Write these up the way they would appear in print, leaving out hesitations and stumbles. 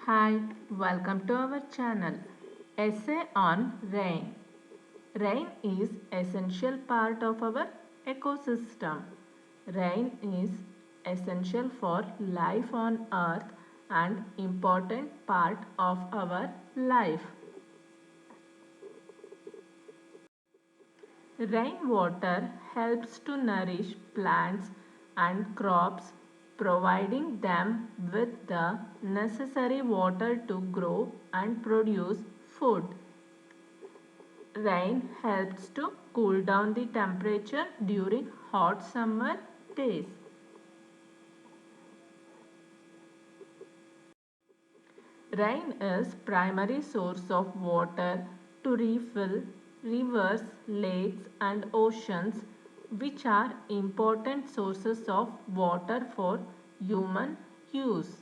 Hi, welcome to our channel. Essay on rain. Rain is essential part of our ecosystem. Rain is essential for life on earth and important part of our life. Rainwater helps to nourish plants and crops, providing them with the necessary water to grow and produce food. Rain helps to cool down the temperature during hot summer days. Rain is primary source of water to refill rivers, lakes and oceans, which are important sources of water for human use.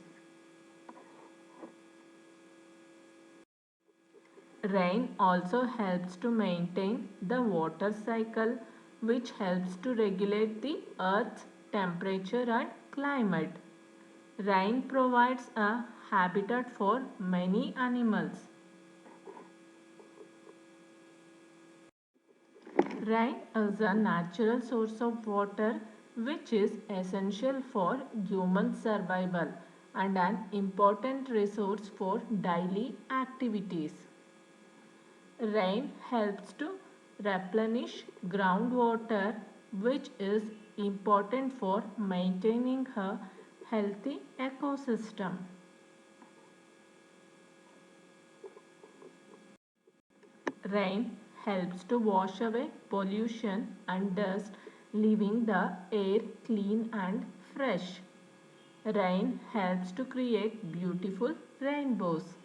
Rain also helps to maintain the water cycle, which helps to regulate the earth's temperature and climate. Rain provides a habitat for many animals. Rain is a natural source of water which is essential for human survival and an important resource for daily activities. Rain helps to replenish groundwater, which is important for maintaining a healthy ecosystem. Rain helps to wash away pollution and dust, leaving the air clean and fresh. Rain helps to create beautiful rainbows.